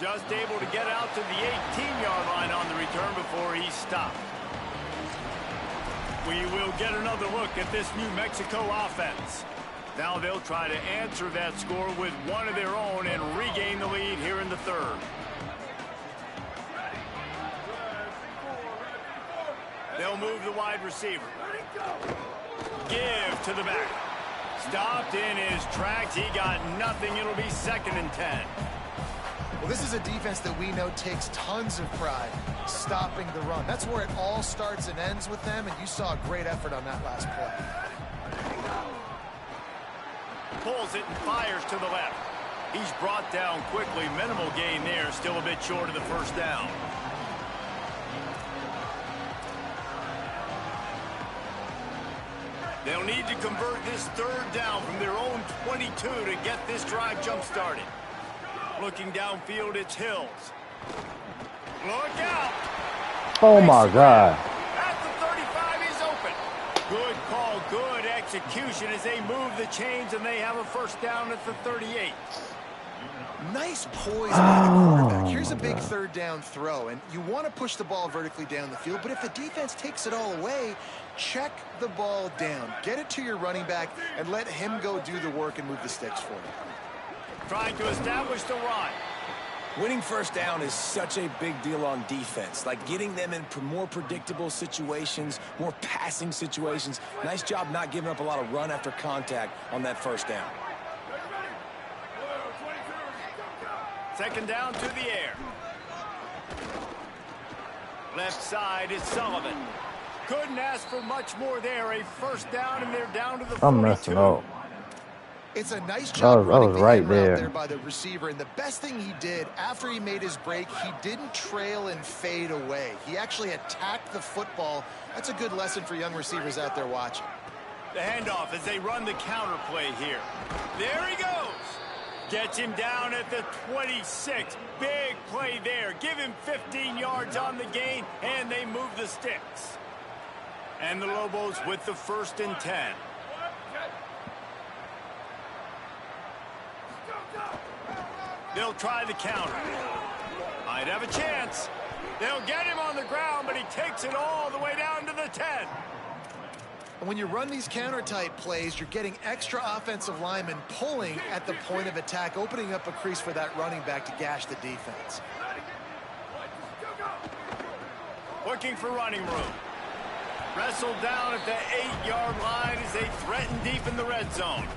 Just able to get out to the 18-yard line on the return before he's stopped. We will get another look at this New Mexico offense. Now they'll try to answer that score with one of their own and regain the lead here in the 3rd. They'll move the wide receiver. Give to the back. Stopped in his tracks. He got nothing. It'll be 2nd and 10. Well, this is a defense that we know takes tons of pride stopping the run. That's where it all starts and ends with them, and you saw a great effort on that last play. Pulls it and fires to the left. He's brought down quickly. Minimal gain there. Still a bit short of the 1st down. They'll need to convert this 3rd down from their own 22 to get this drive jump-started. Looking downfield, it's Hills. Look out! Oh my God. At the 35, he's open. Good call, good execution as they move the chains, and they have a 1st down at the 38. Nice poise by the quarterback. Here's a big 3rd down throw, and you want to push the ball vertically down the field, but if the defense takes it all away, check the ball down. Get it to your running back and let him go do the work and move the sticks for you. Trying to establish the run. Winning 1st down is such a big deal on defense, like getting them in more predictable situations, more passing situations. Nice job not giving up a lot of run after contact on that 1st down. 2nd down to the air. Left side is Sullivan. Couldn't ask for much more there. A 1st down, and they're down to the 42. I'm messing up. It's a nice job running the right end route there by the receiver, and the best thing he did after he made his break, he didn't trail and fade away. He actually attacked the football. That's a good lesson for young receivers out there watching. The handoff as they run the counter play here. There he goes. Gets him down at the 26. Big play there. Give him 15 yards on the gain, and they move the sticks. And the Lobos with the 1st and 10. They'll try the counter. Might have a chance. They'll get him on the ground, but he takes it all the way down to the 10. And when you run these counter-type plays, you're getting extra offensive linemen pulling at the point of attack, opening up a crease for that running back to gash the defense. Looking for running room. Wrestled down at the 8-yard line as they threaten deep in the red zone.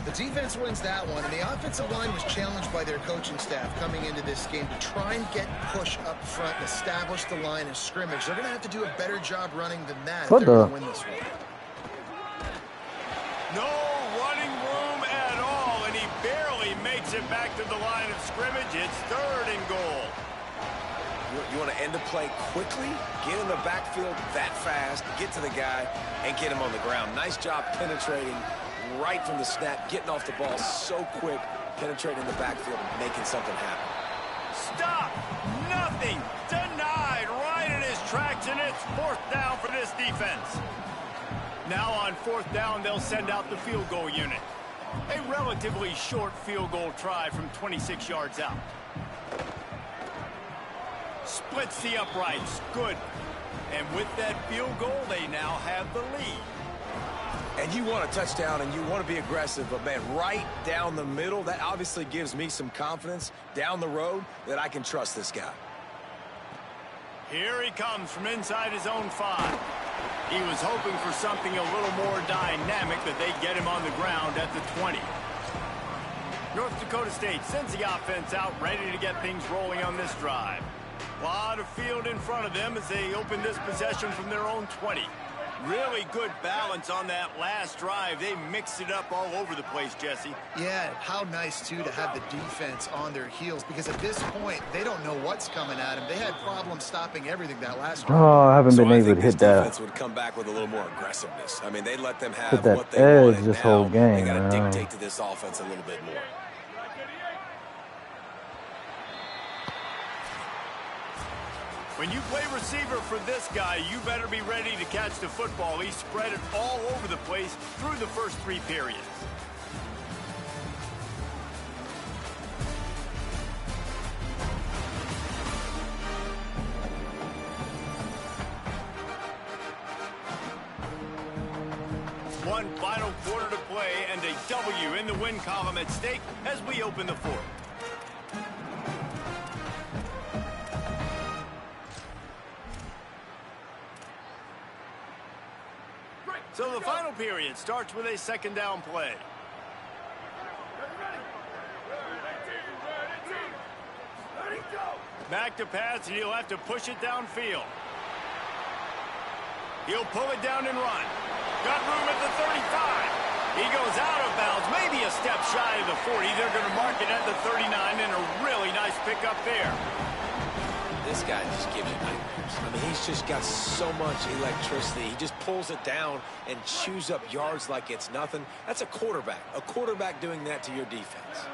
The defense wins that one, and the offensive line was challenged by their coaching staff coming into this game to try and get push up front and establish the line of scrimmage. They're going to have to do a better job running than that if they're going to win this one. No running room at all, and he barely makes it back to the line of scrimmage. It's 3rd and goal. You want to end the play quickly, get in the backfield that fast, get to the guy, and get him on the ground. Nice job penetrating right from the snap, getting off the ball so quick, penetrating the backfield and making something happen. Stop! Nothing! Denied right in his tracks, and it's 4th down for this defense. Now on 4th down, they'll send out the field goal unit. A relatively short field goal try from 26 yards out. Splits the uprights. Good. And with that field goal, they now have the lead. And you want a touchdown and you want to be aggressive, but man, right down the middle, that obviously gives me some confidence down the road that I can trust this guy. Here he comes from inside his own 5. He was hoping for something a little more dynamic, but they get him on the ground at the 20. North Dakota State sends the offense out, ready to get things rolling on this drive. A lot of field in front of them as they open this possession from their own 20. Really good balance on that last drive. They mixed it up all over the place, Jesse. Yeah, how nice, too, to have the defense on their heels, because at this point, they don't know what's coming at them. They had problems stopping everything that last drive. Oh, I haven't been I able think to this hit that. defense would come back with a little more aggressiveness. I mean, they let them have Hit that what they edge wanted. this Now whole game, they got to man. dictate to this offense a little bit more. When you play receiver for this guy, you better be ready to catch the football. He spread it all over the place through the first 3 periods. One final quarter to play and a W in the win column at stake as we open the 4th. So the final period starts with a 2nd down play. Back to pass, and he'll have to push it downfield. He'll pull it down and run. Got room at the 35. He goes out of bounds, maybe a step shy of the 40. They're going to mark it at the 39, and a really nice pickup there. This guy just gives you nightmares. I mean, he's just got so much electricity. He just pulls it down and chews up yards like it's nothing. That's a quarterback. A quarterback doing that to your defense.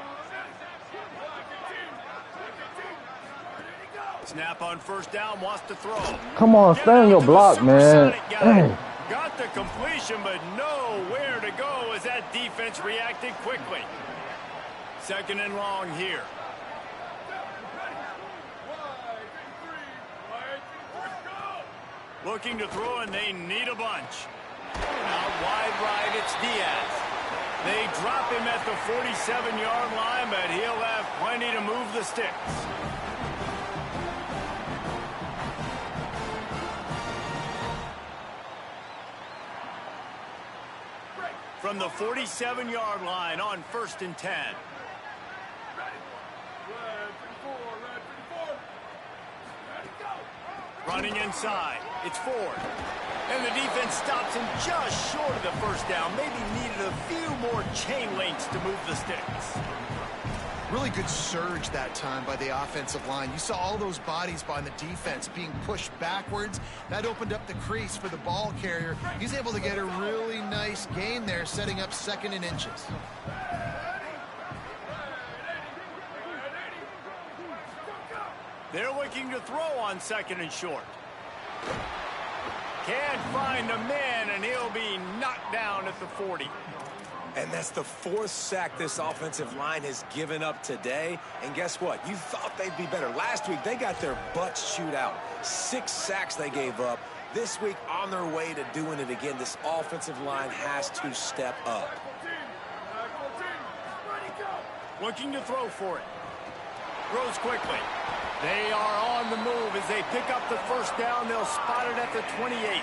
Snap on 1st down, wants to throw. Come on, stay on your block, man. Dang. Got the completion, but nowhere to go as that defense reacted quickly. 2nd and long here. Looking to throw, and they need a bunch. Out wide right, it's Diaz. They drop him at the 47-yard line, but he'll have plenty to move the sticks. From the 47-yard line on 1st and 10. Running inside. It's Ford. And the defense stops him just short of the 1st down. Maybe needed a few more chain links to move the sticks. Really good surge that time by the offensive line. You saw all those bodies by the defense being pushed backwards. That opened up the crease for the ball carrier. He's able to get a really nice gain there, setting up 2nd and inches. They're looking to throw on 2nd and short. Can't find the man, and he'll be knocked down at the 40. And that's the 4th sack this offensive line has given up today. And guess what? You thought they'd be better. Last week, they got their butts chewed out. 6 sacks they gave up. This week, on their way to doing it again, this offensive line has to step up. Looking to throw for it. Throws quickly. They are on the move as they pick up the 1st down. They'll spot it at the 28.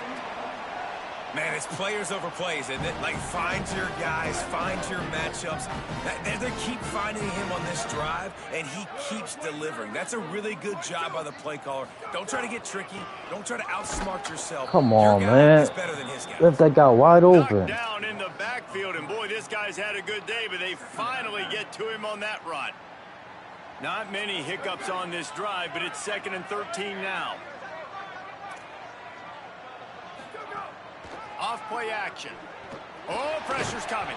Man, it's players over plays, and like find your guys, find your matchups. They keep finding him on this drive, and he keeps delivering. That's a really good job by the play caller. Don't try to get tricky. Don't try to outsmart yourself. Come on, your guy man. is better than his guy. Left that guy wide open. Down in the backfield. backfield, and boy, this guy's had a good day, but they finally get to him on that run. Not many hiccups on this drive, but it's 2nd and 13 now. Off play action. Oh, pressure's coming.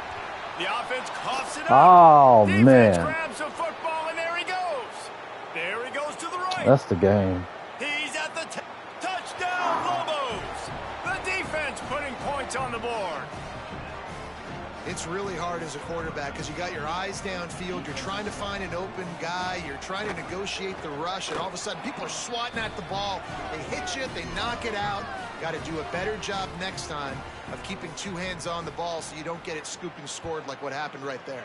The offense coughs it up. Oh, Defense man. grabs the football, and there he goes. There he goes to the right. That's the game. He's at the touchdown, Lobos. The defense putting points on the board. It's really hard as a quarterback because you got your eyes downfield. You're trying to find an open guy. You're trying to negotiate the rush, and all of a sudden people are swatting at the ball. They hit you. They knock it out. Got to do a better job next time of keeping 2 hands on the ball so you don't get it scooped and scored like what happened right there.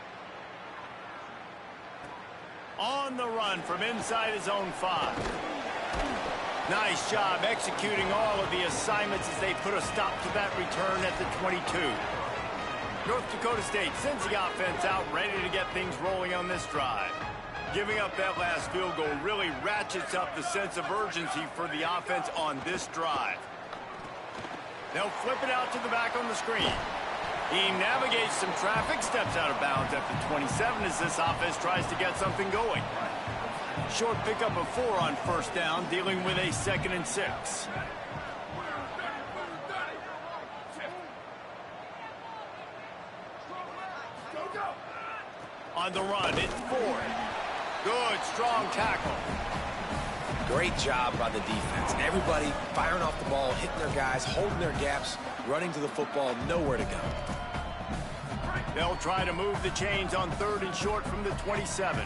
On the run from inside his own 5. Nice job executing all of the assignments as they put a stop to that return at the 22. North Dakota State sends the offense out ready to get things rolling on this drive. Giving up that last field goal really ratchets up the sense of urgency for the offense on this drive. They'll flip it out to the back on the screen. He navigates some traffic, steps out of bounds at the 27 as this offense tries to get something going. Short pickup of 4 on 1st down, dealing with a 2nd and 6. On the run, it's Ford. Good, strong tackle. Great job by the defense. Everybody firing off the ball, hitting their guys, holding their gaps, running to the football, nowhere to go. They'll try to move the chains on 3rd and short from the 27.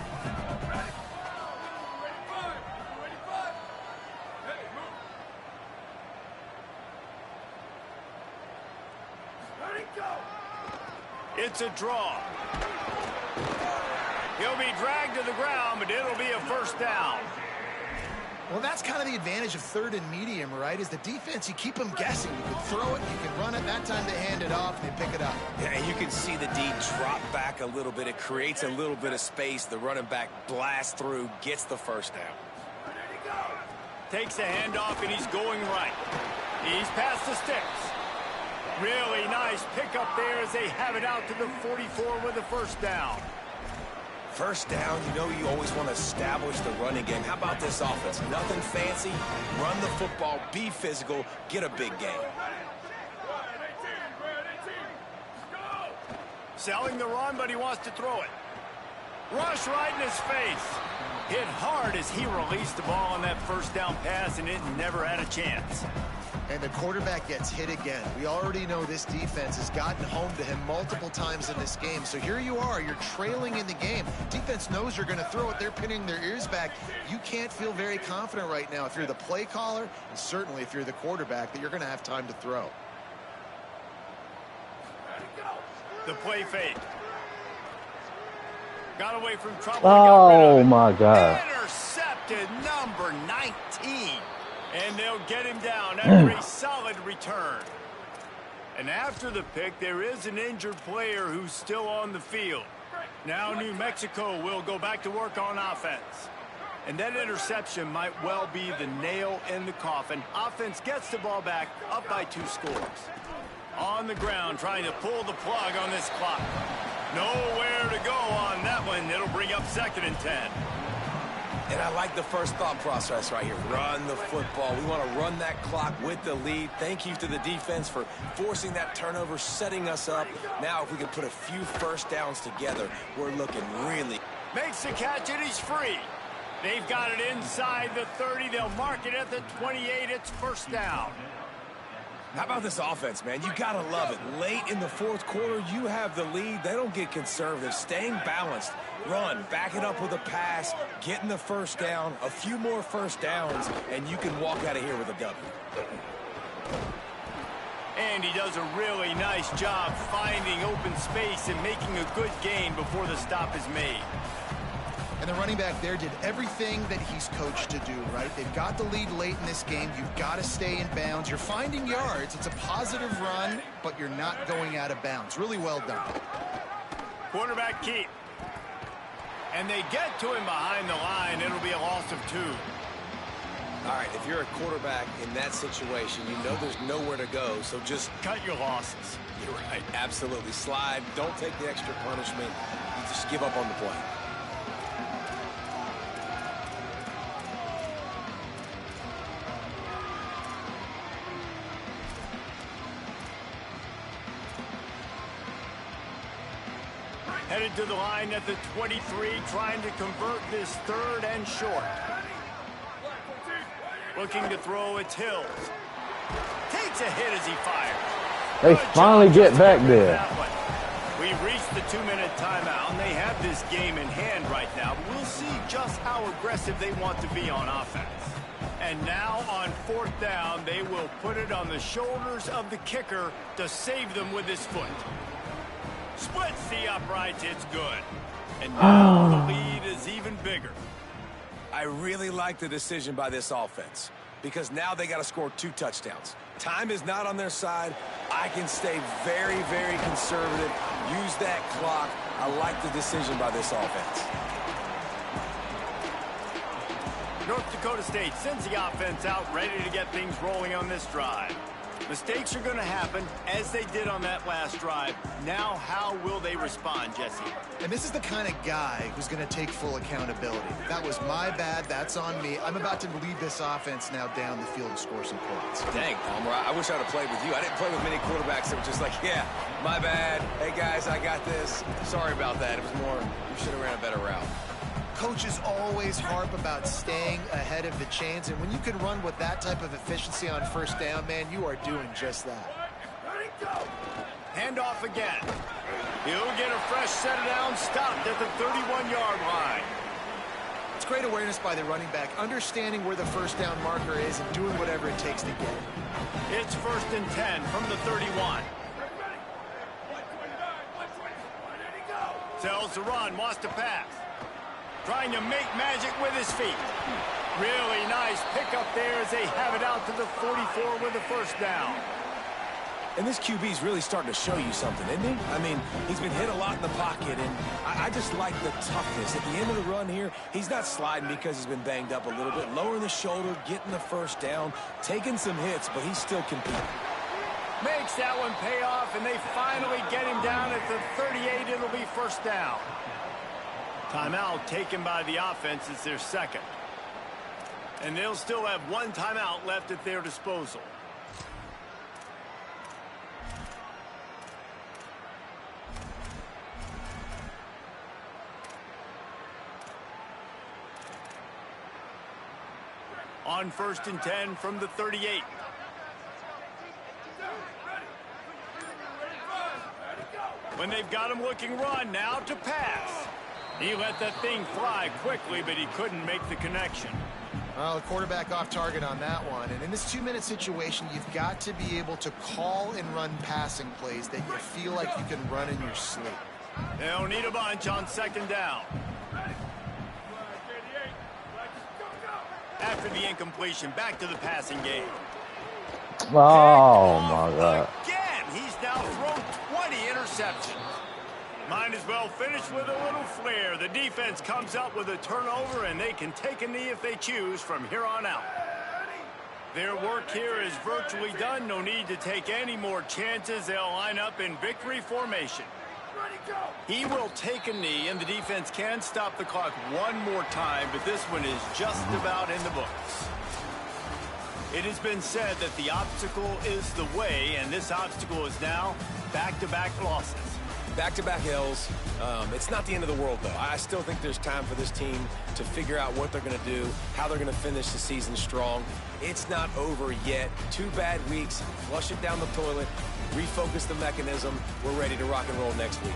It's a draw. He'll be dragged to the ground, but it'll be a 1st down. Well, that's kind of the advantage of 3rd and medium, right? Is the defense, you keep them guessing. You can throw it, you can run it. That time they hand it off, and they pick it up. Yeah, and you can see the D drop back a little bit. It creates a little bit of space. The running back blasts through, gets the 1st down. Takes a handoff, and he's going right. He's past the sticks. Really nice pickup there as they have it out to the 44 with the 1st down. 1st down, you know you always want to establish the running game. How about this offense? Nothing fancy. Run the football, be physical, get a big gain. Selling the run, but he wants to throw it. Rush right in his face. Hit hard as he released the ball on that 1st down pass, and it never had a chance. And the quarterback gets hit again. We already know this defense has gotten home to him multiple times in this game. So here you are, you're trailing in the game. Defense knows you're going to throw it. They're pinning their ears back. You can't feel very confident right now if you're the play caller, and certainly if you're the quarterback, that you're going to have time to throw. The play fake. Got away from trouble. Oh, my God. Intercepted, number 19. And they'll get him down after a solid return. And after the pick, there is an injured player who's still on the field. Now New Mexico will go back to work on offense. And that interception might well be the nail in the coffin. Offense gets the ball back, up by 2 scores. On the ground, trying to pull the plug on this clock. Nowhere to go on that one. It'll bring up 2nd and 10. And I like the first thought process right here. Run the football. We want to run that clock with the lead. Thank you to the defense for forcing that turnover, setting us up. Now, if we can put a few 1st downs together, we're looking really. Makes the catch, and he's free. They've got it inside the 30. They'll mark it at the 28. It's 1st down. How about this offense, man? You got to love it. Late in the 4th quarter, you have the lead. They don't get conservative. Staying balanced. Run, back it up with a pass, getting the 1st down, a few more 1st downs, and you can walk out of here with a W. And he does a really nice job finding open space and making a good gain before the stop is made. And the running back there did everything that he's coached to do, right? They've got the lead late in this game. You've got to stay in bounds. You're finding yards. It's a positive run, but you're not going out of bounds. Really well done. Quarterback keep. And they get to him behind the line. It'll be a loss of 2. All right, if you're a quarterback in that situation, you know there's nowhere to go, so just cut your losses. You're right, absolutely. Slide, don't take the extra punishment. You just give up on the play. Headed to the line at the 23, trying to convert this 3rd and short. Looking to throw, it's Hills. Takes a hit as he fires. They finally get back there. We've reached the 2-minute timeout, and they have this game in hand right now. But we'll see just how aggressive they want to be on offense. And now on 4th down, they will put it on the shoulders of the kicker to save them with his foot. Splits the uprights, it's good. And now the lead is even bigger. I really like the decision by this offense because now they got to score 2 touchdowns. Time is not on their side. I can stay very, very conservative. Use that clock. I like the decision by this offense. North Dakota State sends the offense out, ready to get things rolling on this drive. Mistakes are going to happen, as they did on that last drive. Now, how will they respond, Jesse? And this is the kind of guy who's going to take full accountability. That was my bad. That's on me. I'm about to lead this offense now down the field and score some points. Dang, Palmer, I wish I would have played with you. I didn't play with many quarterbacks that were just like, yeah, my bad. Hey, guys, I got this. Sorry about that. It was more, you should have ran a better route. Coaches always harp about staying ahead of the chains, and when you can run with that type of efficiency on 1st down, man, you are doing just that. Handoff again. He'll get a fresh set of downs, stopped at the 31-yard line. It's great awareness by the running back, understanding where the 1st down marker is and doing whatever it takes to get it. It's 1st and 10 from the 31. Tells the run, wants to pass. Trying to make magic with his feet. Really nice pickup there as they have it out to the 44 with the 1st down. And this QB's really starting to show you something, isn't he? I mean, he's been hit a lot in the pocket, and I just like the toughness. At the end of the run here, he's not sliding because he's been banged up a little bit. Lowering the shoulder, getting the 1st down, taking some hits, but he's still competing. Makes that one pay off, and they finally get him down at the 38. It'll be 1st down. Timeout taken by the offense. It's their 2nd. And they'll still have 1 timeout left at their disposal. On 1st and 10 from the 38. When they've got him looking run, now to pass. He let that thing fly quickly, but he couldn't make the connection. Well, the quarterback off target on that one. And in this 2-minute situation, you've got to be able to call and run passing plays that you feel like you can run in your sleep. They'll need a bunch on 2nd down. After the incompletion, back to the passing game. Oh, my God. Again, he's now thrown 20 interceptions. Might as well finish with a little flair. The defense comes up with a turnover, and they can take a knee if they choose from here on out. Their work here is virtually done. No need to take any more chances. They'll line up in victory formation. He will take a knee, and the defense can stop the clock one more time, but this one is just about in the books. It has been said that the obstacle is the way, and this obstacle is now back-to-back losses. Back-to-back L's. It's not the end of the world, though. I still think there's time for this team to figure out what they're going to do, how they're going to finish the season strong. It's not over yet. 2 bad weeks. Flush it down the toilet. Refocus the mechanism. We're ready to rock and roll next week.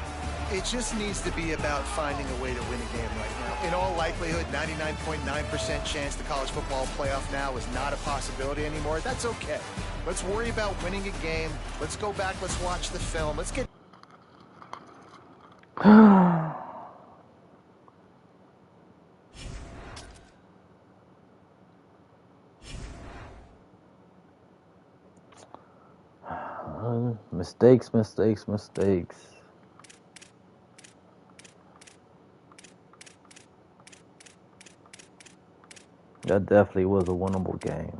It just needs to be about finding a way to win a game right now. In all likelihood, 99.9% chance the college football playoff now is not a possibility anymore. That's okay. Let's worry about winning a game. Let's go back. Let's watch the film. Let's get... Mistakes. That definitely was a winnable game,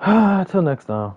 man. Till next time.